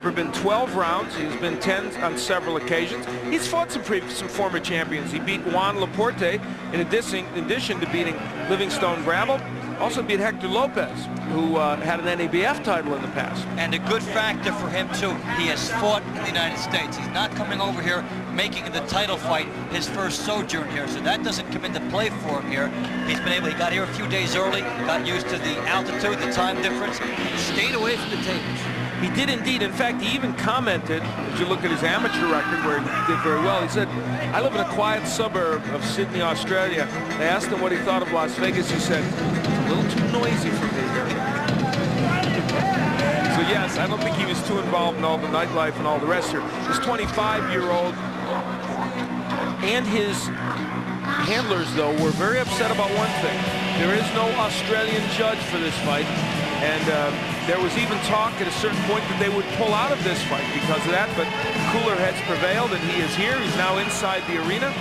Been 12 rounds. He's been 10 on several occasions. He's fought some former champions. He beat Juan Laporte in addition to beating Livingstone Gravel. Also beat Hector Lopez, who had an NABF title in the past. And a good factor for him too, he has fought in the United States. He's not coming over here making the title fight his first sojourn here, so that doesn't come into play for him here. He got here a few days early, got used to the altitude, the time difference, stayed away from the tables. He did indeed. In fact, he even commented, as you look at his amateur record where he did very well, he said, I live in a quiet suburb of Sydney, Australia. They asked him what he thought of Las Vegas. He said, it's a little too noisy for me here. So yes, I don't think he was too involved in all the nightlife and all the rest here. This 25-year-old and his handlers, though, were very upset about one thing. There is no Australian judge for this fight. And there was even talk at a certain point that they would pull out of this fight because of that, but cooler heads prevailed, and he is here. He's now inside the arena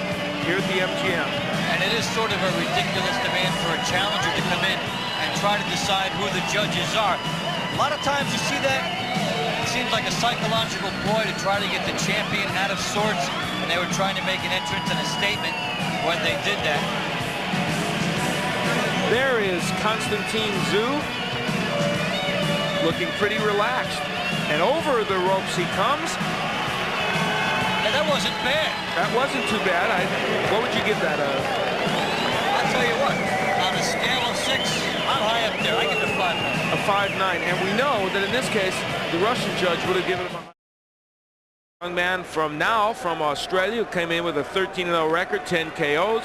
here at the MGM. And it is sort of a ridiculous demand for a challenger to come in and try to decide who the judges are. A lot of times you see that. It seems like a psychological ploy to try to get the champion out of sorts, and they were trying to make an entrance and a statement when they did that. There is Kostya Tszyu, looking pretty relaxed. And over the ropes he comes. And that wasn't bad. That wasn't too bad. What would you give that? I'll tell you what, on a scale of 6, I'm high up there. I give it a 5.9. A 5.9. And we know that in this case, the Russian judge would have given him a young man from Australia, who came in with a 13-0 record, 10 KOs.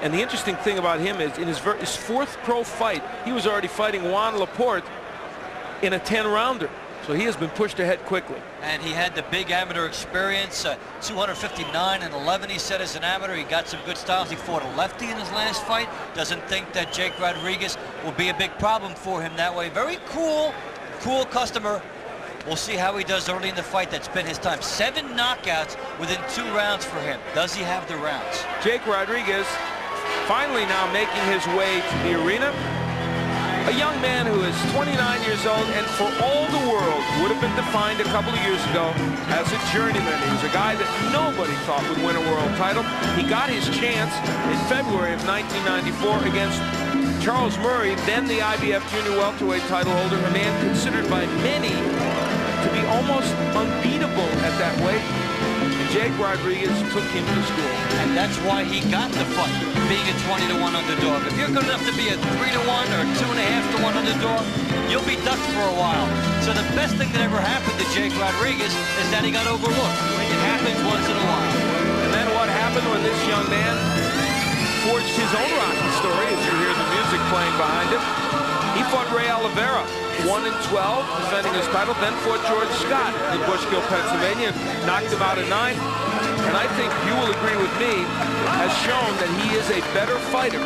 And the interesting thing about him is in his fourth pro fight, he was already fighting Juan Laporte in a 10-rounder. So he has been pushed ahead quickly. And he had the big amateur experience, 259-11, he said, as an amateur. He got some good styles. He fought a lefty in his last fight. Doesn't think that Jake Rodriguez will be a big problem for him that way. Very cool customer. We'll see how he does early in the fight. That's been his time. 7 knockouts within 2 rounds for him. Does he have the rounds? Jake Rodriguez finally now making his way to the arena. A young man who is 29 years old and for all the world would have been defined a couple of years ago as a journeyman. He was a guy that nobody thought would win a world title. He got his chance in February of 1994 against Charles Murray, then the IBF junior welterweight title holder, a man considered by many to be almost unbeatable at that weight. Jake Rodriguez took him to school. And that's why he got the fight, being a 20-1 underdog. If you're good enough to be a 3-1 or 2.5-1 underdog, you'll be ducked for a while. So the best thing that ever happened to Jake Rodriguez is that he got overlooked. It happens once in a while. And then what happened when this young man forged his own rocky story, as you hear the music playing behind him? He fought Ray Oliveira, 1-12, defending his title, then fought George Scott in Bushkill, Pennsylvania, knocked him out in 9. And I think you will agree with me, has shown that he is a better fighter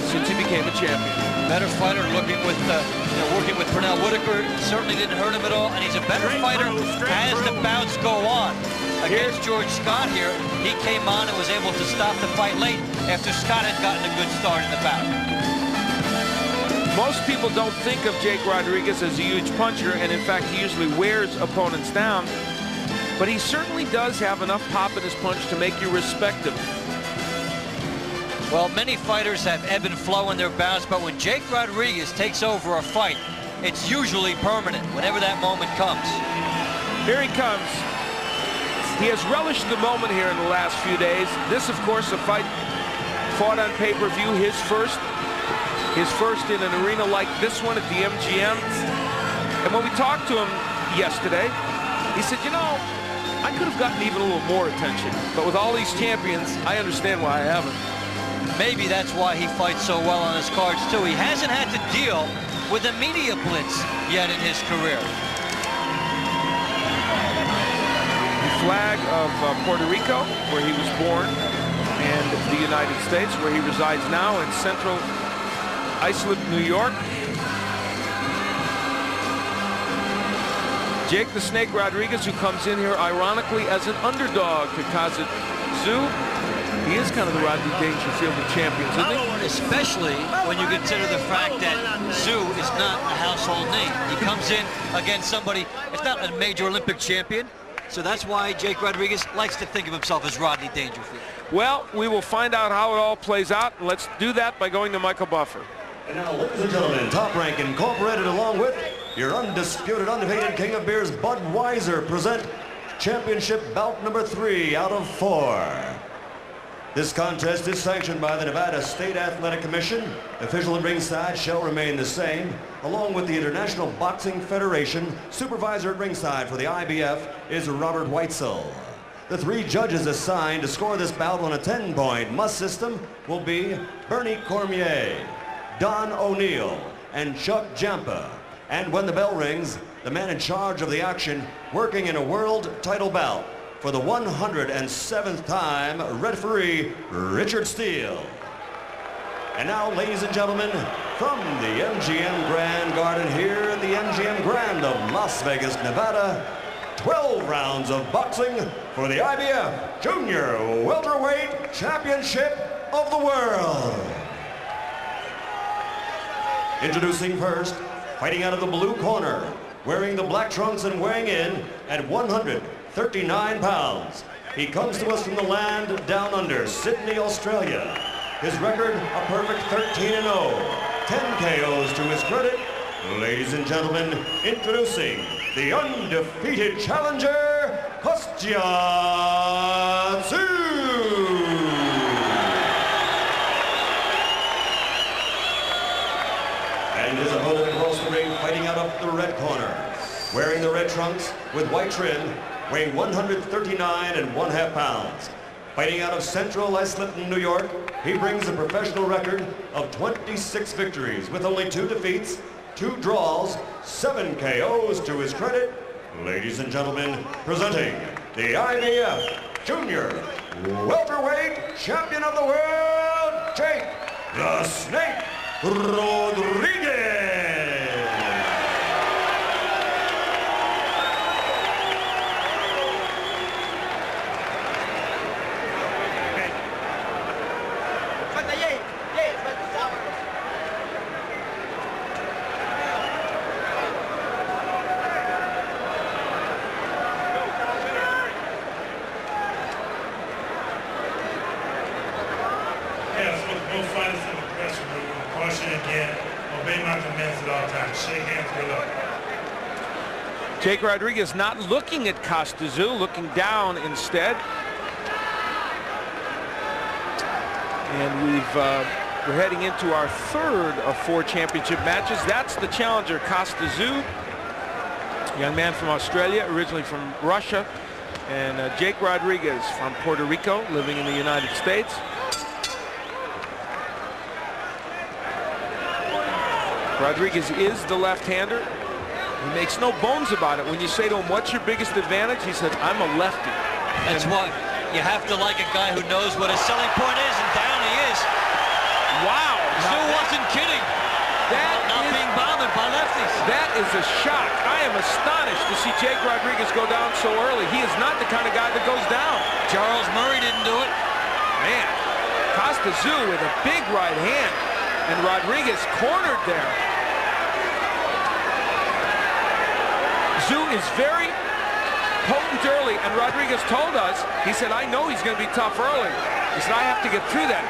since he became a champion. Better fighter, working with Pernell Whitaker, certainly didn't hurt him at all, and he's a better fighter as the bouts go on. Against George Scott here, he came on and was able to stop the fight late after Scott had gotten a good start in the bout. Most people don't think of Jake Rodriguez as a huge puncher, and in fact, he usually wears opponents down. But he certainly does have enough pop in his punch to make you respect him. Well, many fighters have ebb and flow in their bouts, but when Jake Rodriguez takes over a fight, it's usually permanent, whenever that moment comes. Here he comes. He has relished the moment here in the last few days. This, of course, a fight fought on pay-per-view, his first in an arena like this one at the MGM. And when we talked to him yesterday, he said, you know, I could have gotten even a little more attention, but with all these champions, I understand why I haven't. Maybe that's why he fights so well on his cards, too. He hasn't had to deal with a media blitz yet in his career. The flag of Puerto Rico, where he was born, and the United States, where he resides now in central Islip, New York. Jake the Snake Rodriguez, who comes in here ironically as an underdog to Kostya Tszyu. He is kind of the Rodney Dangerfield of champions, isn't he? Especially when you consider the fact that Tszyu is not a household name. He comes in against somebody, it's not a major Olympic champion, so that's why Jake Rodriguez likes to think of himself as Rodney Dangerfield. Well, we will find out how it all plays out. Let's do that by going to Michael Buffer. And now, ladies and gentlemen, Top Rank Incorporated, along with your undisputed, undefeated King of Beers, Budweiser, present championship bout number 3 out of 4. This contest is sanctioned by the Nevada State Athletic Commission. Official at ringside shall remain the same, along with the International Boxing Federation. Supervisor at ringside for the IBF is Robert Weitzel. The 3 judges assigned to score this bout on a 10-point must system will be Bernie Cormier, Don O'Neill, and Chuck Jampa. And when the bell rings, the man in charge of the action, working in a world title bout for the 107th time, referee Richard Steele. And now, ladies and gentlemen, from the MGM Grand Garden here at the MGM Grand of Las Vegas, Nevada, 12 rounds of boxing for the IBF Junior Welterweight Championship of the World. Introducing first, fighting out of the blue corner, wearing the black trunks and weighing in at 139 pounds. He comes to us from the land down under, Sydney, Australia. His record, a perfect 13-0, 10 KOs to his credit. Ladies and gentlemen, introducing the undefeated challenger, Kostya Tszyu. And his opponent across the ring, fighting out of the red corner, wearing the red trunks with white trim, weighing 139.5 pounds. Fighting out of Central Islington, New York, he brings a professional record of 26 victories with only 2 defeats, 2 draws, 7 KOs to his credit. Ladies and gentlemen, presenting the IBF Junior Welterweight Champion of the World, Jake the Snake Rodriguez. Go fight us in the dressing room. Caution again. Obey my commands at all times. Shake hands, good luck. Jake Rodriguez not looking at Kostya Tszyu, looking down instead. And we're heading into our 3rd of 4 championship matches. That's the challenger, Kostya Tszyu, young man from Australia, originally from Russia, and Jake Rodriguez from Puerto Rico, living in the United States. Rodriguez is the left-hander. He makes no bones about it. When you say to him, what's your biggest advantage? He said, I'm a lefty. That's why you have to like a guy who knows what his selling point is, and down he is. Wow. Tszyu wasn't kidding. Not being bothered by lefties. That is a shock. I am astonished to see Jake Rodriguez go down so early. He is not the kind of guy that goes down. Charles Murray didn't do it. Man, Kostya Tszyu with a big right hand. And Rodriguez cornered there. Tszyu is very potent early, and Rodriguez told us, he said, I know he's going to be tough early. He said, I have to get through that.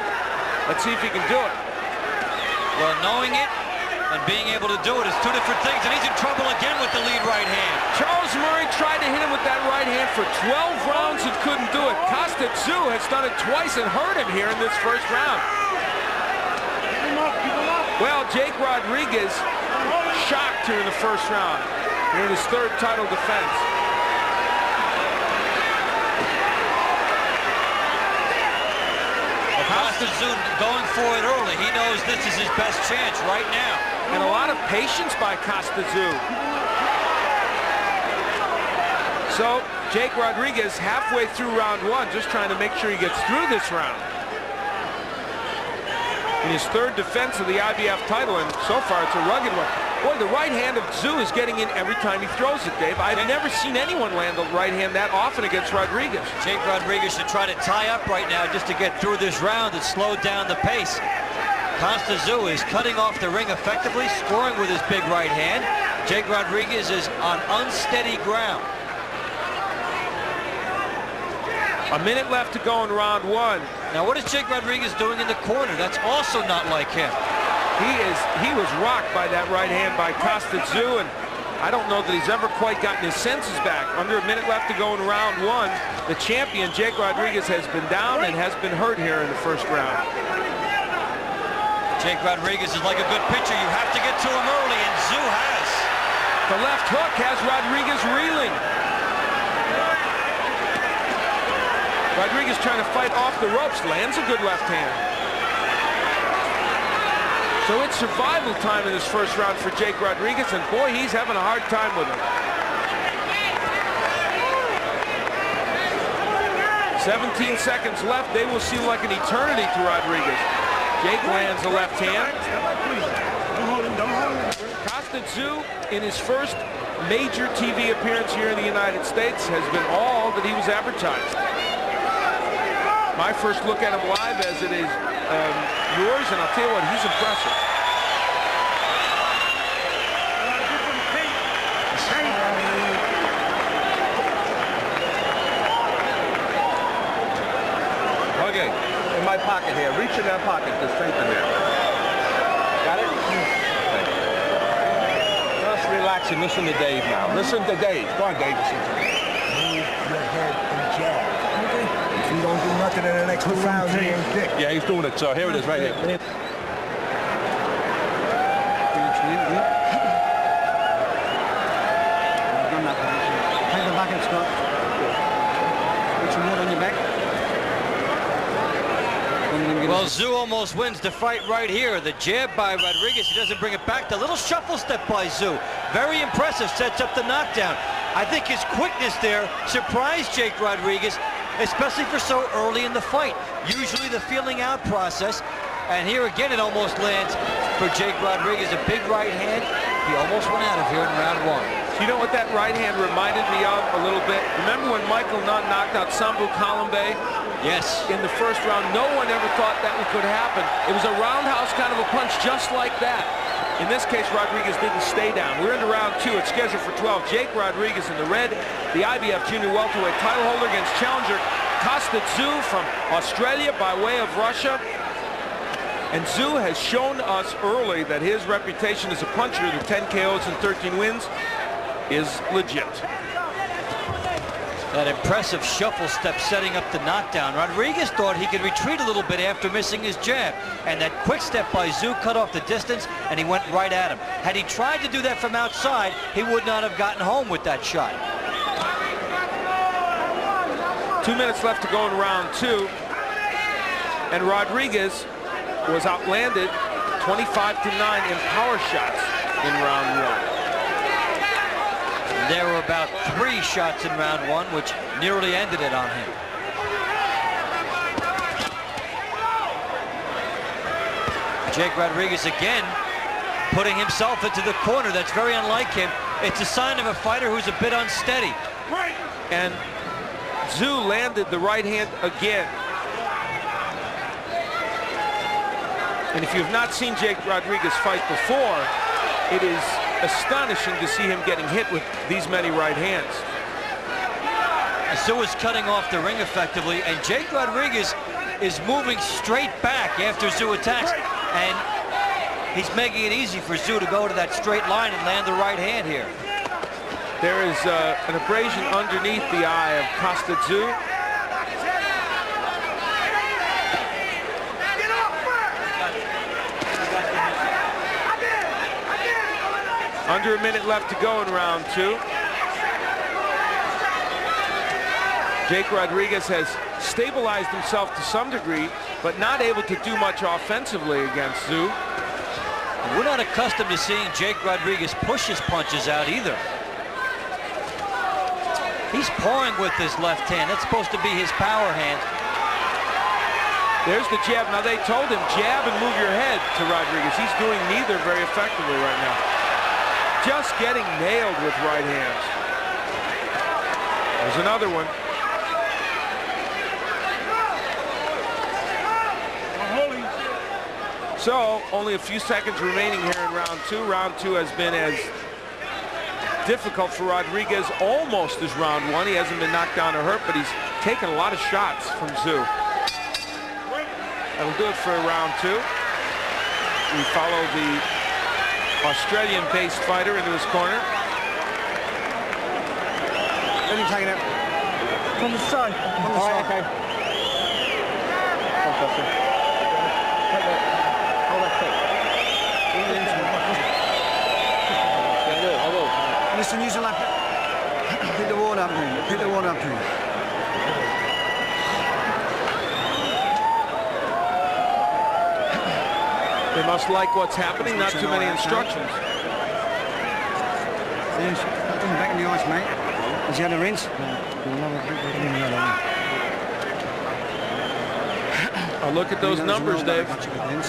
Let's see if he can do it. Well, knowing it and being able to do it is 2 different things, and he's in trouble again with the lead right hand. Charles Murray tried to hit him with that right hand for 12 rounds and couldn't do it. Kostya Tszyu has done it twice and hurt him here in this 1st round. Well, Jake Rodriguez shocked here in the 1st round, here in his 3rd title defense. Kostya Tszyu going for it early. He knows this is his best chance right now. And a lot of patience by Kostya Tszyu. So, Jake Rodriguez halfway through round 1, just trying to make sure he gets through this round. In his 3rd defense of the IBF title, and so far it's a rugged one. Boy, the right hand of Tszyu is getting in every time he throws it, Dave. I've never seen anyone land the right hand that often against Rodriguez. Jake Rodriguez should try to tie up right now just to get through this round and slow down the pace. Kostya Tszyu is cutting off the ring effectively, scoring with his big right hand. Jake Rodriguez is on unsteady ground. A minute left to go in round one. Now, what is Jake Rodriguez doing in the corner? That's also not like him. He was rocked by that right hand by Kostya Tszyu, and I don't know that he's ever quite gotten his senses back. Under a minute left to go in round one. The champion, Jake Rodriguez, has been down and has been hurt here in the first round. Jake Rodriguez is like a good pitcher. You have to get to him early, and Tszyu has. The left hook has Rodriguez reeling. Rodriguez trying to fight off the ropes, lands a good left hand. So it's survival time in this first round for Jake Rodriguez, and boy, he's having a hard time with it. 17 seconds left. They will seem like an eternity to Rodriguez. Jake lands a left hand. Kostya Tszyu, in his first major TV appearance here in the United States, has been all that he was advertised. My first look at him live, as it is yours, and I'll tell you what, he's impressive. Okay, in my pocket here. Reach in that pocket to strengthen there. Got it? Okay. Just relax and listen to Dave now. Listen to Dave. Go on, Dave. Listen to me. Move your head and jab. If you don't do nothing in the next 2 rounds, he ain't dick. Yeah, he's doing it. So here it is right here. Well, Tszyu almost wins the fight right here. The jab by Rodriguez, he doesn't bring it back. The little shuffle step by Tszyu, very impressive, sets up the knockdown. I think his quickness there surprised Jake Rodriguez, especially for so early in the fight. Usually the feeling out process, and here again it almost lands for Jake Rodriguez. A big right hand. He almost went out of here in round one. You know what that right hand reminded me of a little bit? Remember when Michael Nunn knocked out Sambu Kalembe? Yes. In the first round, no one ever thought that could happen. It was a roundhouse kind of a punch just like that. In this case, Rodriguez didn't stay down. We're into round two. It's scheduled for 12. Jake Rodriguez in the red, the IBF junior welterweight title holder against challenger Kostya Tszyu from Australia by way of Russia. And Tszyu has shown us early that his reputation as a puncher, the 10 KOs and 13 wins, is legit. That impressive shuffle step setting up the knockdown. Rodriguez thought he could retreat a little bit after missing his jab. And that quick step by Tszyu cut off the distance, and he went right at him. Had he tried to do that from outside, he would not have gotten home with that shot. 2 minutes left to go in round two. And Rodriguez was outlanded 25-9 in power shots in round one. There were about 3 shots in round one, which nearly ended it on him. Jake Rodriguez again putting himself into the corner. That's very unlike him. It's a sign of a fighter who's a bit unsteady. And Tszyu landed the right hand again. And if you've not seen Jake Rodriguez fight before, it is astonishing to see him getting hit with these many right hands. Tszyu is cutting off the ring effectively, and Jake Rodriguez is moving straight back after Tszyu attacks, and he's making it easy for Tszyu to go to that straight line and land the right hand here. There is an abrasion underneath the eye of Kostya Tszyu. Under a minute left to go in round two. Jake Rodriguez has stabilized himself to some degree, but not able to do much offensively against Tszyu. We're not accustomed to seeing Jake Rodriguez push his punches out either. He's pouring with his left hand. That's supposed to be his power hand. There's the jab. Now they told him jab and move your head to Rodriguez. He's doing neither very effectively right now. just getting nailed with right hands. There's another one. So, only a few seconds remaining here in round two. Round two has been as difficult for Rodriguez almost as round one. He hasn't been knocked down or hurt, but he's taken a lot of shots from Tszyu. That'll do it for round two. We follow the Australian-based fighter into his corner. Let me take it out. From the side. From the side. Okay. Hold that kick. I will. Listen, use the lap. Pick the wall up, man. Pick the wall up, man. They must like what's happening, not too many instructions. Yes, put them back in the ice, mate. Is the other rinse? Oh, look at those numbers, Dave.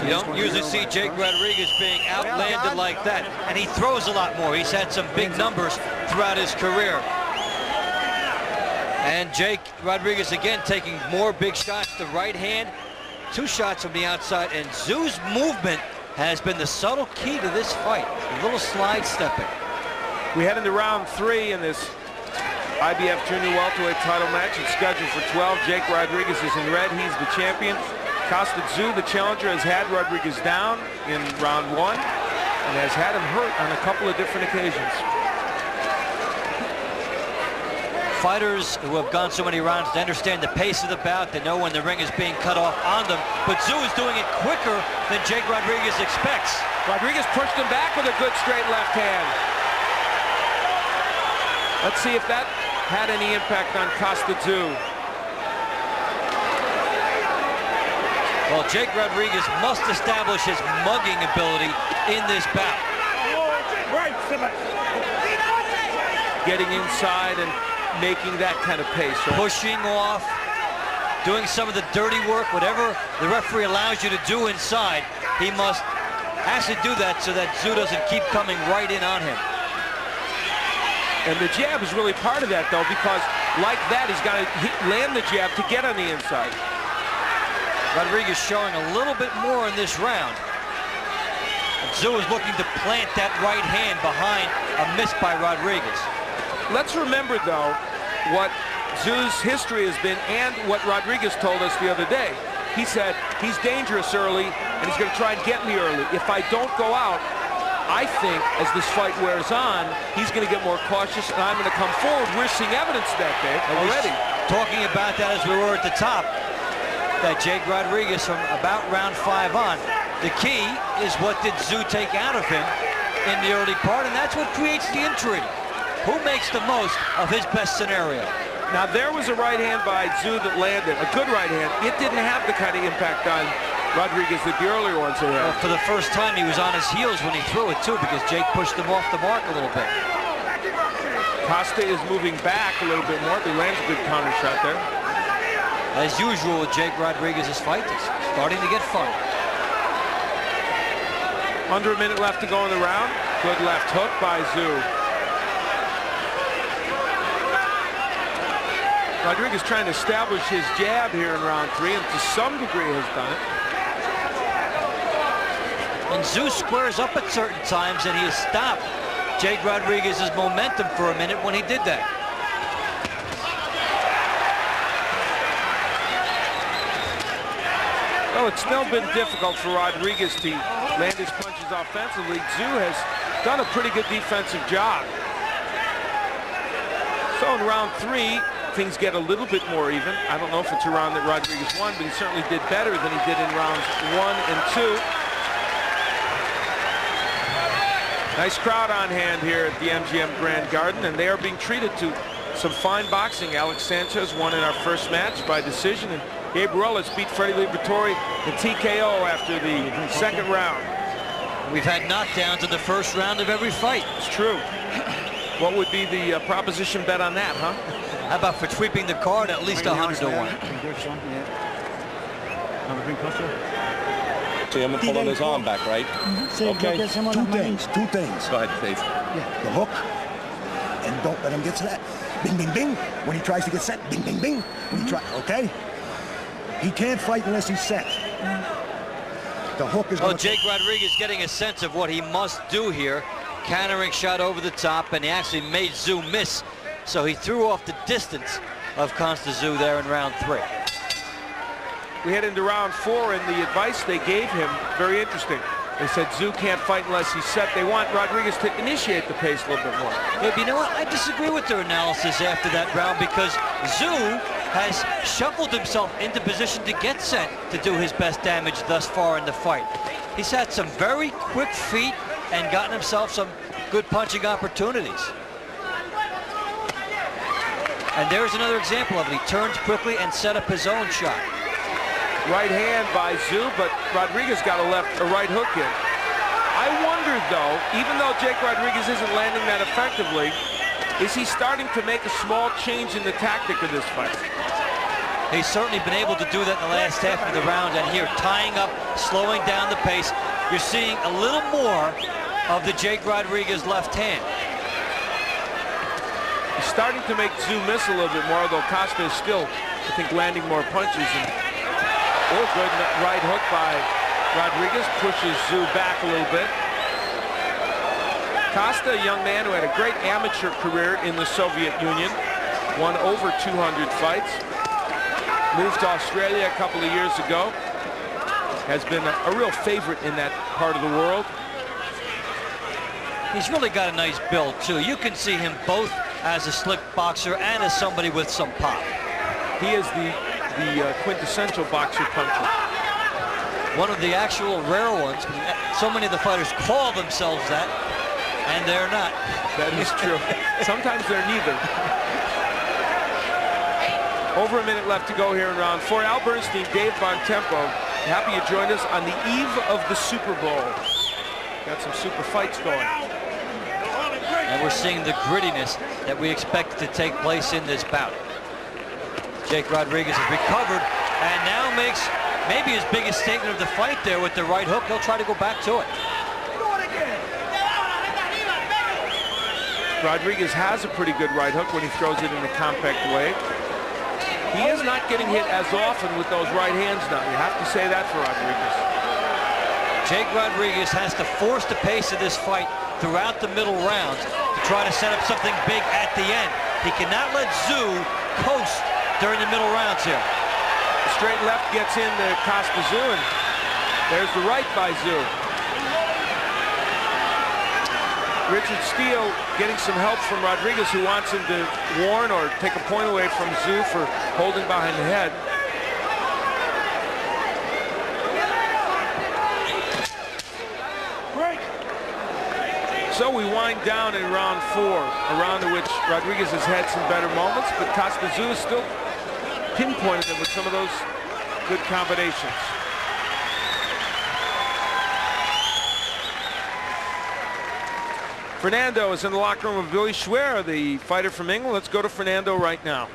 You don't usually see Jake Rodriguez being outlanded like that, and he throws a lot more. He's had some big numbers throughout his career. And Jake Rodriguez again taking more big shots. The right hand, 2 shots from the outside, and Tszyu's movement has been the subtle key to this fight. A little slide stepping. We head into round 3 in this IBF Junior Welterweight title match. It's scheduled for 12. Jake Rodriguez is in red. He's the champion. Kostya Tszyu, the challenger, has had Rodriguez down in round 1 and has had him hurt on a couple of different occasions. Fighters who have gone so many rounds, they understand the pace of the bout. They know when the ring is being cut off on them. But Tszyu is doing it quicker than Jake Rodriguez expects. Rodriguez pushed him back with a good straight left hand. Let's see if that had any impact on Kostya Tszyu. Well, Jake Rodriguez must establish his mugging ability in this bout. Getting inside and making that kind of pace. Right? Pushing off, doing some of the dirty work, whatever the referee allows you to do inside, he has to do that so that Tszyu doesn't keep coming right in on him. And the jab is really part of that, though, because like that, he's got to land the jab to get on the inside. Rodriguez showing a little bit more in this round. And Tszyu is looking to plant that right hand behind a miss by Rodriguez. Let's remember, though, what Tszyu's history has been and what Rodriguez told us the other day. He said he's dangerous early and he's going to try and get me early. If I don't go out, I think as this fight wears on, he's going to get more cautious and I'm going to come forward. We're seeing evidence of that, Dave, already. Talking about that as we were at the top, that Jake Rodriguez from about round 5 on, the key is what did Tszyu take out of him in the early part, and that's what creates the intrigue. Who makes the most of his best scenario? Now, there was a right hand by Tszyu that landed, a good right hand. It didn't have the kind of impact on Rodriguez that the earlier ones had. Well, for the first time, he was on his heels when he threw it, too, because Jake pushed him off the mark a little bit. Kostya is moving back a little bit more, but he lands a good counter shot there. As usual with Jake Rodriguez's fight, it's starting to get fun. Under a minute left to go in the round. Good left hook by Tszyu. Rodriguez trying to establish his jab here in round 3, and to some degree has done it. And Tszyu squares up at certain times, and he has stopped Jake Rodriguez's momentum for a minute when he did that. Well, it's still been difficult for Rodriguez to land his punches offensively. Tszyu has done a pretty good defensive job. So in round 3, things get a little bit more even. I don't know if it's a round that Rodriguez won, but he certainly did better than he did in rounds 1 and 2. Nice crowd on hand here at the MGM Grand Garden, and they are being treated to some fine boxing. Alex Sanchez won in our first match by decision, and Gabe Ruelas beat Freddie Liberatore in TKO after the second round. We've had knockdowns in the first round of every fight. It's true. What would be the proposition bet on that, huh? How about for sweeping the card at least 100 to 1? see him pulling his arm back, right? Okay. Two things. Go ahead, Dave. Yeah, the hook, and don't let him get set. Bing, bing, bing. When he tries to get set, bing, bing, bing. When he okay? He can't fight unless he's set. The hook is. Well, Jake Rodriguez getting a sense of what he must do here. Countering shot over the top, and he actually made Tszyu miss. So he threw off the distance of Kostya Tszyu there in round 3. We head into round 4, and the advice they gave him, very interesting. They said Tszyu can't fight unless he's set. They want Rodriguez to initiate the pace a little bit more. Yeah, but you know what? I disagree with their analysis after that round, because Tszyu has shuffled himself into position to get set to do his best damage thus far in the fight. He's had some very quick feet and gotten himself some good punching opportunities. And there's another example of it. He turns quickly and set up his own shot. Right hand by Tszyu, but Rodriguez got a right hook in. I wonder, though, even though Jake Rodriguez isn't landing that effectively, is he starting to make a small change in the tactic of this fight? He's certainly been able to do that in the last half of the round, and here, tying up, slowing down the pace. You're seeing a little more of the Jake Rodriguez left hand. He's starting to make Tszyu miss a little bit more, although Kostya is still, I think, landing more punches. And good right hook by Rodriguez, pushes Tszyu back a little bit. Kostya, a young man who had a great amateur career in the Soviet Union, won over 200 fights, moved to Australia a couple of years ago, has been a real favorite in that part of the world. He's really got a nice build, too. You can see him both as a slick boxer and as somebody with some pop. He is the quintessential boxer puncher. One of the actual rare ones. So many of the fighters call themselves that, and they're not. That is true. Sometimes they're neither. Over a minute left to go here in round 4. Al Bernstein, Dave Bontempo, happy you joined us on the eve of the Super Bowl. Got some super fights going. And we're seeing the grittiness that we expect to take place in this bout. Jake Rodriguez has recovered and now makes maybe his biggest statement of the fight there with the right hook. He'll try to go back to it. Rodriguez has a pretty good right hook when he throws it in a compact way. He is not getting hit as often with those right hands now. You have to say that for Rodriguez. Jake Rodriguez has to force the pace of this fight throughout the middle rounds to try to set up something big at the end. He cannot let Tszyu coast during the middle rounds here. The straight left gets in to Kostya Tszyu, and there's the right by Tszyu. Richard Steele getting some help from Rodriguez, who wants him to warn or take a point away from Tszyu for holding behind the head. So we wind down in round 4, a round in which Rodriguez has had some better moments, but Kostya Tszyu is still pinpointed him with some of those good combinations. Fernando is in the locker room of Billy Schwer, the fighter from England. Let's go to Fernando right now.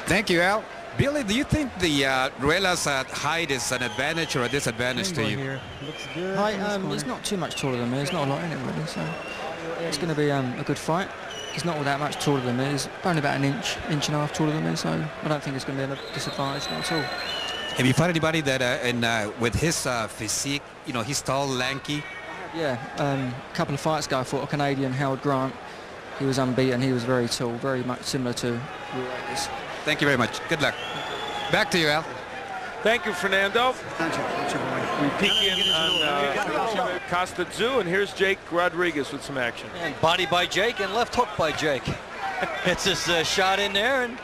Thank you, Al. Billy, do you think the Ruela's height is an advantage or a disadvantage to you? Here. Looks good. He's not too much taller than me. There's not a lot in it, really. So it's going to be a good fight. He's not all that much taller than me. He's only about an inch and a half taller than me. So I don't think it's going to be a disadvantage, not at all. Have you fought anybody that, with his physique, you know, he's tall, lanky? Yeah, a couple of fights ago, I fought a Canadian, Howard Grant. He was unbeaten. He was very tall, very much similar to Ruela's. Thank you very much. Good luck. Back to you, Al. Thank you, Fernando. Thank you. We peek in on Kostya Tszyu, and here's Jake Rodriguez with some action. And body by Jake and left hook by Jake. It's his shot in there, and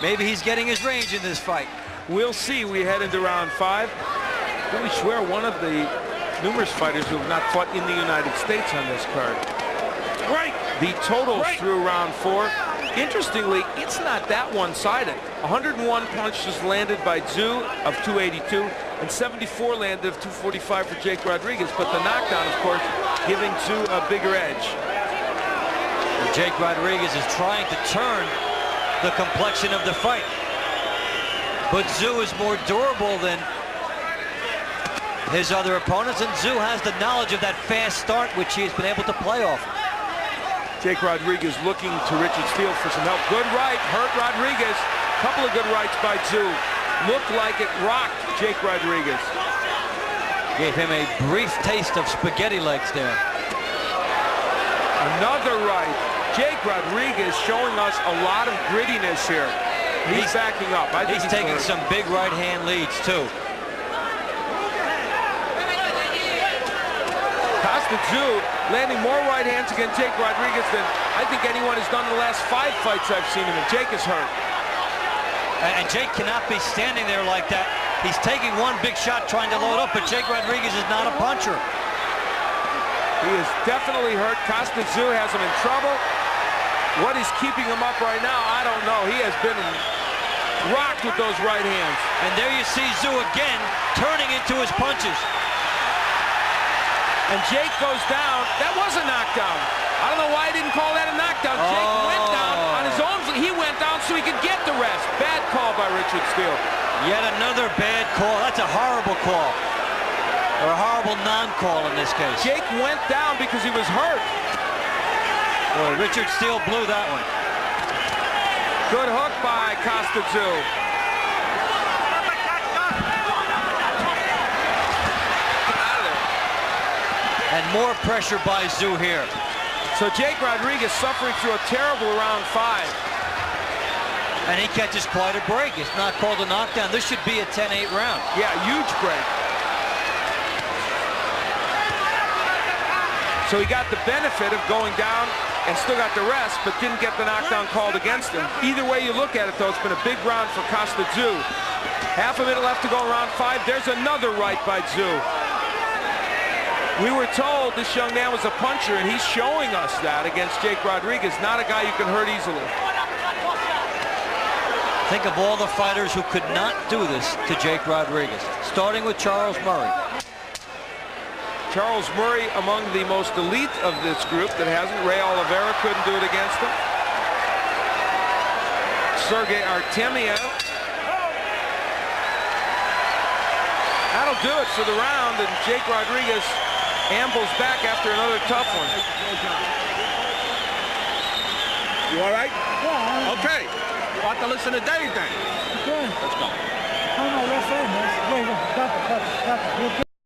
maybe he's getting his range in this fight. We'll see. We head into round 5. Billy Schwer, one of the numerous fighters who have not fought in the United States on this card. Right. The totals through round 4. Interestingly, it's not that one-sided. 101 punches landed by Tszyu of 282, and 74 landed of 245 for Jake Rodriguez. But the knockdown, of course, giving Tszyu a bigger edge. And Jake Rodriguez is trying to turn the complexion of the fight. But Tszyu is more durable than his other opponents, and Tszyu has the knowledge of that fast start, which he has been able to play off. Jake Rodriguez looking to Richard Steele for some help. Good right, hurt Rodriguez. Couple of good rights by Tszyu. Looked like it rocked Jake Rodriguez. Gave him a brief taste of spaghetti legs there. Another right. Jake Rodriguez showing us a lot of grittiness here. He's backing up. I think he's taking some big right-hand leads, too. Kostya Tszyu landing more right hands against Jake Rodriguez than I think anyone has done in the last 5 fights I've seen him in. Jake is hurt. And Jake cannot be standing there like that. He's taking one big shot trying to load up, but Jake Rodriguez is not a puncher. He is definitely hurt. Kostya Tszyu has him in trouble. What is keeping him up right now, I don't know. He has been rocked with those right hands. And there you see Tszyu again turning into his punches. And Jake goes down. That was a knockdown. I don't know why he didn't call that a knockdown. Jake went down on his own. He went down so he could get the rest. Bad call by Richard Steele. Yet another bad call. That's a horrible call. Or a horrible non-call in this case. Jake went down because he was hurt. Well, Richard Steele blew that one. Good hook by Kostya Tszyu. And more pressure by Tszyu here. So Jake Rodriguez suffering through a terrible round 5. And he catches quite a break. It's not called a knockdown. This should be a 10-8 round. Yeah, huge break. So he got the benefit of going down and still got the rest, but didn't get the knockdown called against him. Either way you look at it, though, it's been a big round for Kostya Tszyu. Half a minute left to go in round 5. There's another right by Tszyu. We were told this young man was a puncher, and he's showing us that against Jake Rodriguez. Not a guy you can hurt easily. Think of all the fighters who could not do this to Jake Rodriguez, starting with Charles Murray. Charles Murray among the most elite of this group that hasn't. Ray Oliveira couldn't do it against him. Sergey Artemiev. That'll do it for the round, and Jake Rodriguez ambles back after another tough one. You all right? Yeah. Okay. We'll have to listen to Dave then. Okay. Let's go. Oh, no, that's it, man. Wait,